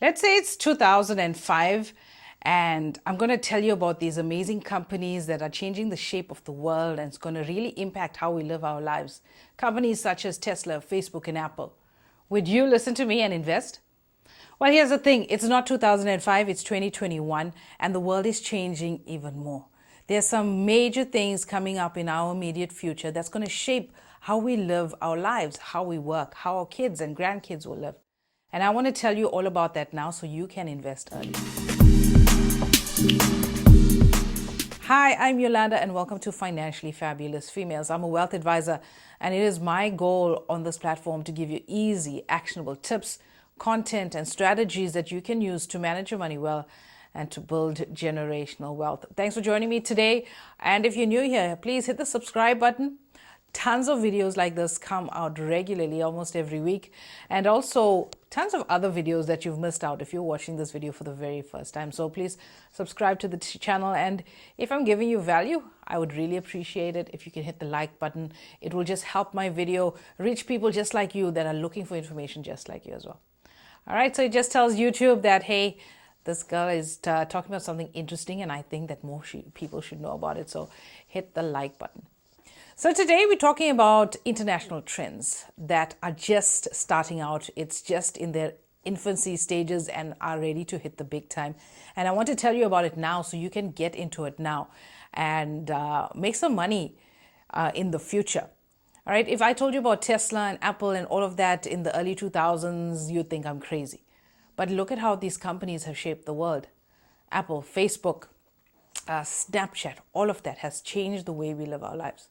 Let's say it's 2005, and I'm going to tell you about these amazing companies that are changing the shape of the world and it's going to really impact how we live our lives. Companies such as Tesla, Facebook, and Apple. Would you listen to me and invest? Well, here's the thing. It's not 2005, it's 2021, and the world is changing even more. There's some major things coming up in our immediate future that's going to shape how we live our lives, how we work, how our kids and grandkids will live. And I want to tell you all about that now so you can invest early. Hi, I'm Yolanda and welcome to Financially Fabulous Females. I'm a wealth advisor and it is my goal on this platform to give you easy, actionable tips, content and strategies that you can use to manage your money well and to build generational wealth. Thanks for joining me today. And if you're new here, please hit the subscribe button. Tons of videos like this come out regularly, almost every week. And also tons of other videos that you've missed out if you're watching this video for the very first time. So please subscribe to the channel. And if I'm giving you value, I would really appreciate it if you can hit the like button. It will just help my video reach people just like you that are looking for information just like you as well. All right, so it just tells YouTube that, hey, this girl is talking about something interesting and I think that more people should know about it. So hit the like button. So today we're talking about international trends that are just starting out. It's just in their infancy stages and are ready to hit the big time. And I want to tell you about it now so you can get into it now and make some money in the future. All right, if I told you about Tesla and Apple and all of that in the early 2000s, you'd think I'm crazy. But look at how these companies have shaped the world. Apple, Facebook, Snapchat, all of that has changed the way we live our lives.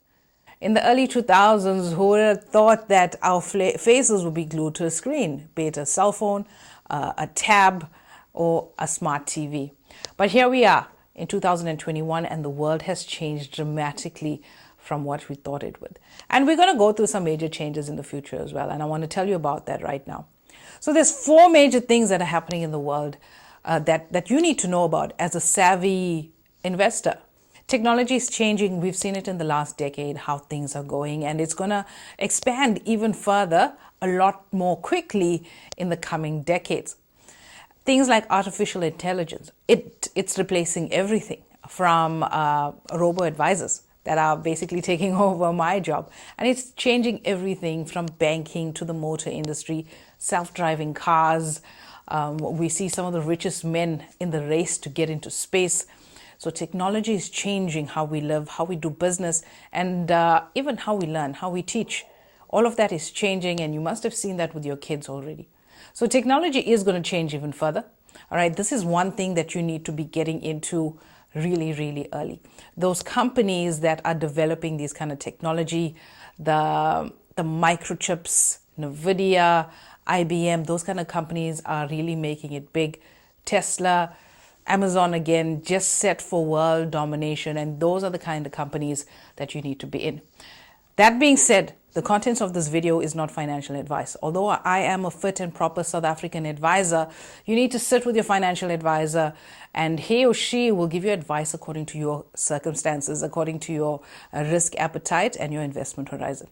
In the early 2000s, who would have thought that our faces would be glued to a screen, be it a cell phone, a tab, or a smart TV? But here we are in 2021, and the world has changed dramatically from what we thought it would. And we're going to go through some major changes in the future as well, and I want to tell you about that right now. So there's four major things that are happening in the world that you need to know about as a savvy investor. Technology is changing. We've seen it in the last decade, how things are going, and it's going to expand even further, a lot more quickly in the coming decades. Things like artificial intelligence, it's replacing everything from robo-advisors that are basically taking over my job. And it's changing everything from banking to the motor industry, self-driving cars. We see some of the richest men in the race to get into space. So technology is changing how we live, how we do business, and even how we learn, how we teach. All of that is changing, and you must have seen that with your kids already. So technology is going to change even further. All right, this is one thing that you need to be getting into really, really early. Those companies that are developing these kind of technology, the microchips, NVIDIA, IBM, those kind of companies are really making it big. Tesla, Amazon, again, just set for world domination, and those are the kind of companies that you need to be in. That being said, the contents of this video is not financial advice. Although I am a fit and proper South African advisor, you need to sit with your financial advisor and he or she will give you advice according to your circumstances, according to your risk appetite and your investment horizon.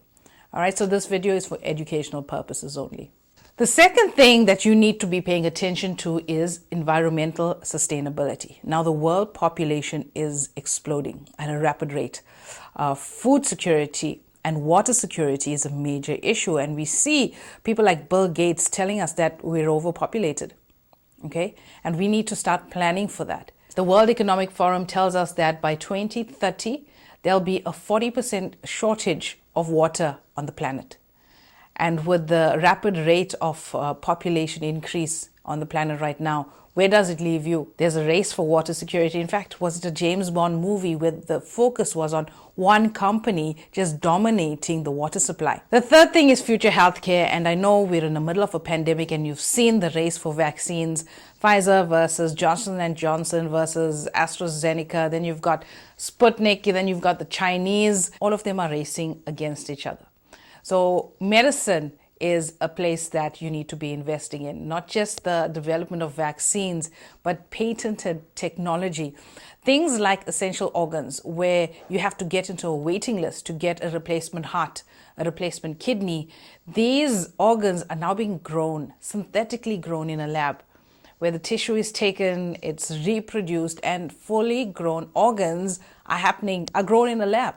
All right, so this video is for educational purposes only. The second thing that you need to be paying attention to is environmental sustainability. Now, the world population is exploding at a rapid rate. Food security and water security is a major issue. And we see people like Bill Gates telling us that we're overpopulated. Okay? And we need to start planning for that. The World Economic Forum tells us that by 2030, there'll be a 40% shortage of water on the planet. And with the rapid rate of population increase on the planet right now, where does it leave you? There's a race for water security. In fact, was it a James Bond movie where the focus was on one company just dominating the water supply? The third thing is future healthcare. And I know we're in the middle of a pandemic and you've seen the race for vaccines. Pfizer versus Johnson & Johnson versus AstraZeneca. Then you've got Sputnik. Then you've got the Chinese. All of them are racing against each other. So medicine is a place that you need to be investing in, not just the development of vaccines, but patented technology. Things like essential organs, where you have to get into a waiting list to get a replacement heart, a replacement kidney. These organs are now being grown, synthetically grown in a lab, where the tissue is taken, it's reproduced, and fully grown organs are grown in a lab.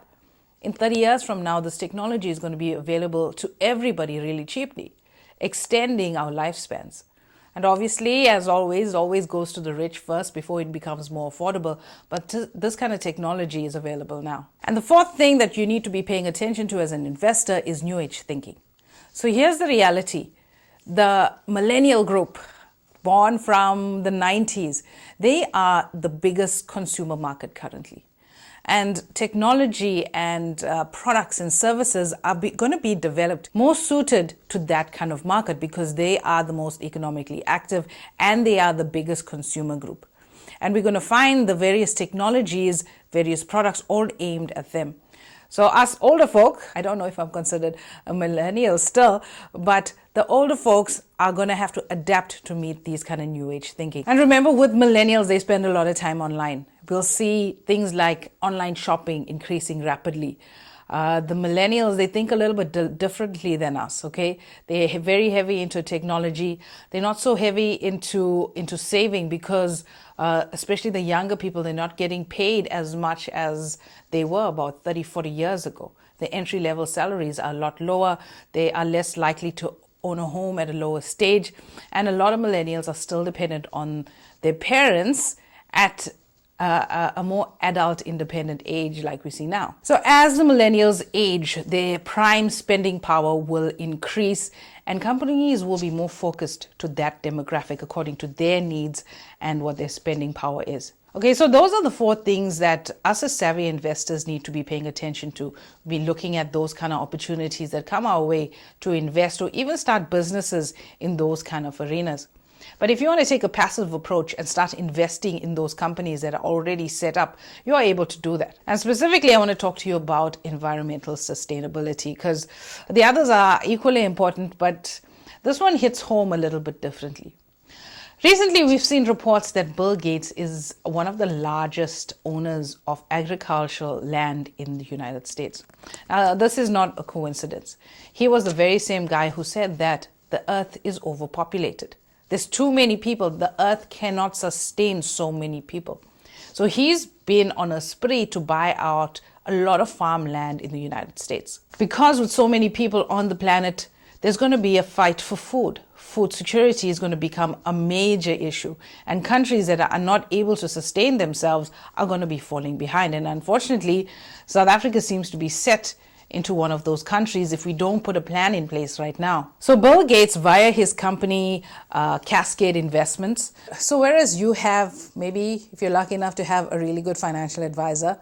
In 30 years from now, this technology is going to be available to everybody really cheaply, extending our lifespans. And obviously, as always, it always goes to the rich first before it becomes more affordable. But this kind of technology is available now. And the fourth thing that you need to be paying attention to as an investor is New Age thinking. So here's the reality. The millennial group, born from the 90s, they are the biggest consumer market currently. And technology and products and services are going to be developed more suited to that kind of market because they are the most economically active and they are the biggest consumer group. And we're going to find the various technologies, various products all aimed at them. So us older folk, I don't know if I'm considered a millennial still, but the older folks are going to have to adapt to meet these kind of new age thinking. And remember, with millennials, they spend a lot of time online. We'll see things like online shopping increasing rapidly. The millennials, they think a little bit differently than us, okay? They're very heavy into technology. They're not so heavy into saving because especially the younger people, they're not getting paid as much as they were about 30, 40 years ago. The entry-level salaries are a lot lower. They are less likely to own a home at a lower stage. And a lot of millennials are still dependent on their parents at a more adult independent age like we see now. So as the millennials age, their prime spending power will increase and companies will be more focused to that demographic according to their needs and what their spending power is. Okay, so those are the four things that us as savvy investors need to be paying attention to. Be looking at those kind of opportunities that come our way to invest or even start businesses in those kind of arenas. But if you want to take a passive approach and start investing in those companies that are already set up, you are able to do that. And specifically, I want to talk to you about environmental sustainability because the others are equally important, but this one hits home a little bit differently. Recently, we've seen reports that Bill Gates is one of the largest owners of agricultural land in the United States. Now, this is not a coincidence. He was the very same guy who said that the earth is overpopulated. There's too many people. The earth cannot sustain so many people. So he's been on a spree to buy out a lot of farmland in the United States. Because with so many people on the planet, there's going to be a fight for food. Food security is going to become a major issue. And countries that are not able to sustain themselves are going to be falling behind. And unfortunately, South Africa seems to be set into one of those countries if we don't put a plan in place right now. So Bill Gates, via his company, Cascade Investments. So whereas you have, maybe if you're lucky enough to have a really good financial advisor,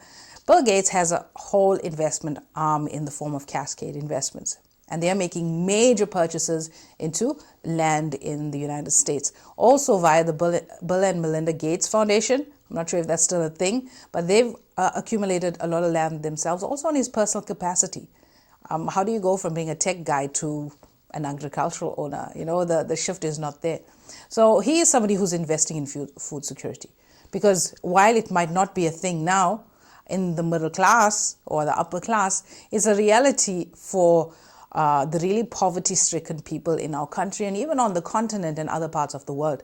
Bill Gates has a whole investment arm in the form of Cascade Investments. And they are making major purchases into land in the United States. Also via the Bill and Melinda Gates Foundation. I'm not sure if that's still a thing, but they've accumulated a lot of land themselves, also in his personal capacity. How do you go from being a tech guy to an agricultural owner? You know, the shift is not there. So he is somebody who's investing in food security. Because while it might not be a thing now in the middle class or the upper class, it's a reality for the really poverty-stricken people in our country and even on the continent and other parts of the world.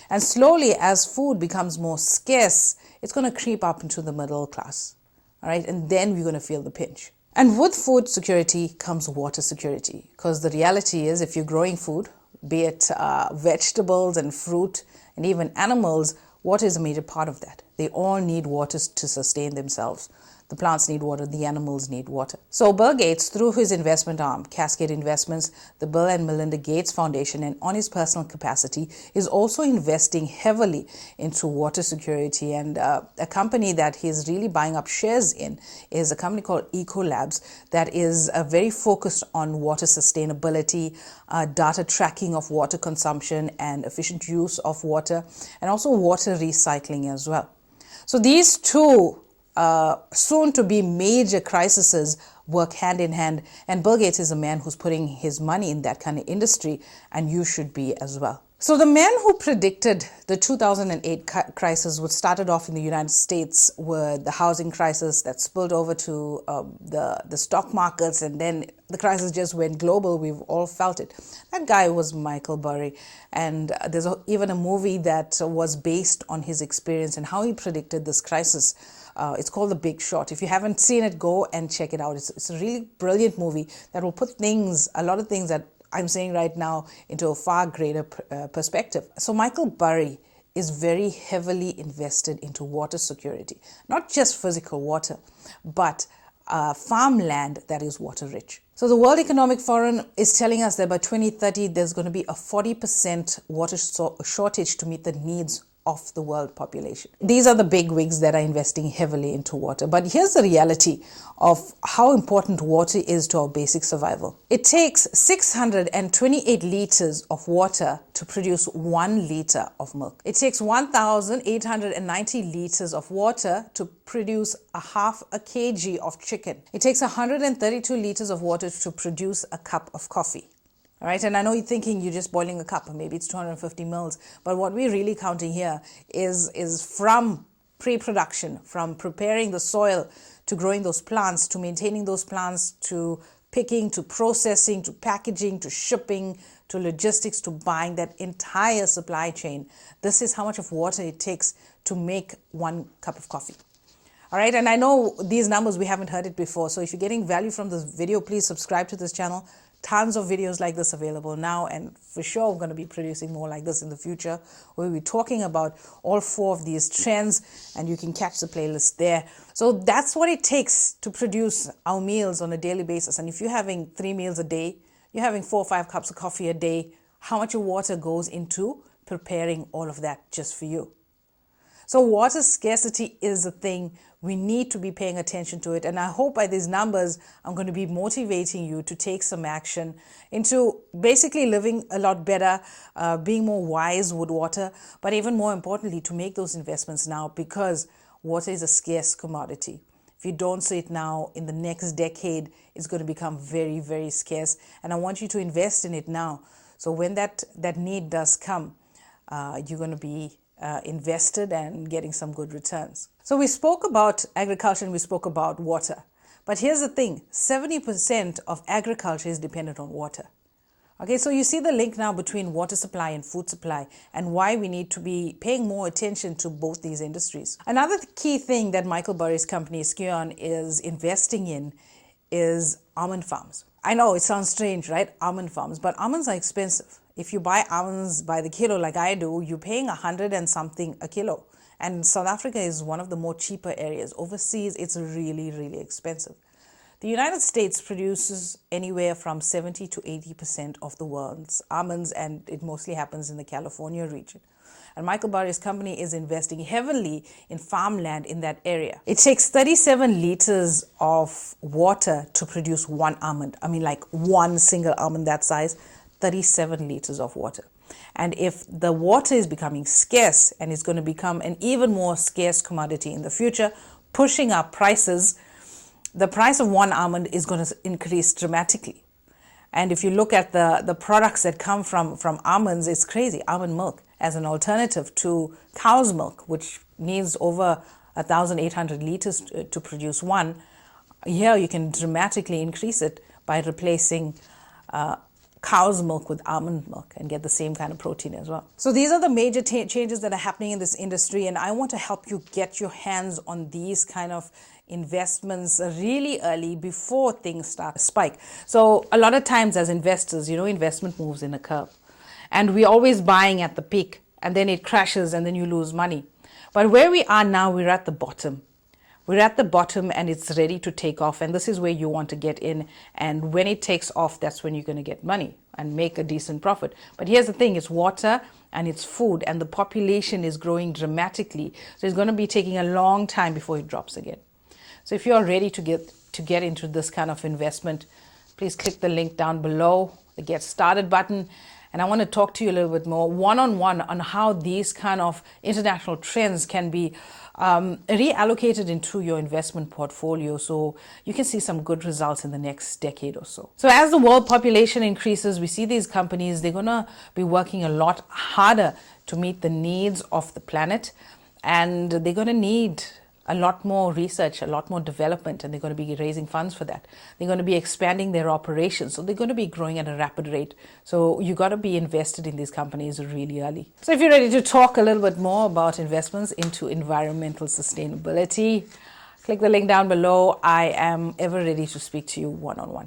And slowly, as food becomes more scarce, it's going to creep up into the middle class, all right? And then we're going to feel the pinch. And with food security comes water security, because the reality is if you're growing food, be it vegetables and fruit and even animals, water is a major part of that. They all need water to sustain themselves. The plants need water, the animals need water. So Bill Gates, through his investment arm, Cascade Investments, the Bill and Melinda Gates Foundation, and on his personal capacity, is also investing heavily into water security. And a company that he's really buying up shares in is a company called Ecolabs that is very focused on water sustainability, data tracking of water consumption and efficient use of water, and also water recycling as well. So these two soon to be major crises work hand in hand, and Bill Gates is a man who's putting his money in that kind of industry, and you should be as well. So the men who predicted the 2008 crisis, which started off in the United States with the housing crisis that spilled over to the stock markets, and then the crisis just went global. We've all felt it. That guy was Michael Burry, and there's even a movie that was based on his experience and how he predicted this crisis. It's called The Big Short. If you haven't seen it, go and check it out. It's a really brilliant movie that will put a lot of things that I'm saying right now into a far greater perspective. So Michael Burry is very heavily invested into water security, not just physical water, but farmland that is water rich. So the World Economic Forum is telling us that by 2030, there's going to be a 40% water shortage to meet the needs of the world population. These are the big wigs that are investing heavily into water. But here's the reality of how important water is to our basic survival. It takes 628 liters of water to produce 1 liter of milk. It takes 1,890 liters of water to produce a half a kg of chicken. It takes 132 liters of water to produce a cup of coffee. All right, and I know you're thinking you're just boiling a cup, or maybe it's 250 mils, but what we're really counting here is from pre-production, from preparing the soil to growing those plants, to maintaining those plants, to picking, to processing, to packaging, to shipping, to logistics, to buying, that entire supply chain. This is how much of water it takes to make 1 cup of coffee. All right, and I know these numbers, we haven't heard it before, so if you're getting value from this video, please subscribe to this channel. Tons of videos like this available now, and for sure we're going to be producing more like this in the future. We'll be talking about all 4 of these trends, and you can catch the playlist there. So that's what it takes to produce our meals on a daily basis. And if you're having 3 meals a day, you're having 4 or 5 cups of coffee a day, how much water goes into preparing all of that just for you? So water scarcity is a thing. We need to be paying attention to it. And I hope by these numbers, I'm going to be motivating you to take some action into basically living a lot better, being more wise with water, but even more importantly, to make those investments now, because water is a scarce commodity. If you don't see it now, in the next decade, it's going to become very, very scarce. And I want you to invest in it now. So when that need does come, you're going to be invested and getting some good returns. So we spoke about agriculture and we spoke about water. But here's the thing, 70% of agriculture is dependent on water. Okay, so you see the link now between water supply and food supply, and why we need to be paying more attention to both these industries. Another key thing that Michael Burry's company, Scion, is investing in is almond farms. I know it sounds strange, right? Almond farms, but almonds are expensive. If you buy almonds by the kilo like I do, you're paying 100 and something a kilo. And South Africa is one of the more cheaper areas. Overseas, it's really, really expensive. The United States produces anywhere from 70 to 80% of the world's almonds, and it mostly happens in the California region. And Michael Burry's company is investing heavily in farmland in that area. It takes 37 liters of water to produce 1 almond. I mean, like 1 single almond that size, 37 liters of water. And if the water is becoming scarce, and it's going to become an even more scarce commodity in the future, pushing up prices, the price of 1 almond is going to increase dramatically. And if you look at the products that come from almonds, it's crazy. Almond milk as an alternative to cow's milk, which needs over 1,800 liters to produce 1. Here you can dramatically increase it by replacing cow's milk with almond milk and get the same kind of protein as well. So these are the major changes that are happening in this industry, and I want to help you get your hands on these kind of investments really early before things start to spike. So a lot of times as investors, investment moves in a curve, and we're always buying at the peak, and then it crashes and then you lose money. But where we are now, we're at the bottom. We're at the bottom and it's ready to take off, and this is where you want to get in, and when it takes off, that's when you're going to get money and make a decent profit. But here's the thing, it's water and it's food, and the population is growing dramatically, so it's going to be taking a long time before it drops again. So if you're ready to get into this kind of investment, please click the link down below, the Get Started button, And I want to talk to you a little bit more one-on-one on how these kind of international trends can be reallocated into your investment portfolio so you can see some good results in the next decade or so. So as the world population increases, we see these companies, they're going to be working a lot harder to meet the needs of the planet, and they're going to need a lot more research, a lot more development, and they're going to be raising funds for that. They're going to be expanding their operations, so they're going to be growing at a rapid rate. So you got to be invested in these companies really early. So if you're ready to talk a little bit more about investments into environmental sustainability, click the link down below. I am ever ready to speak to you one-on-one.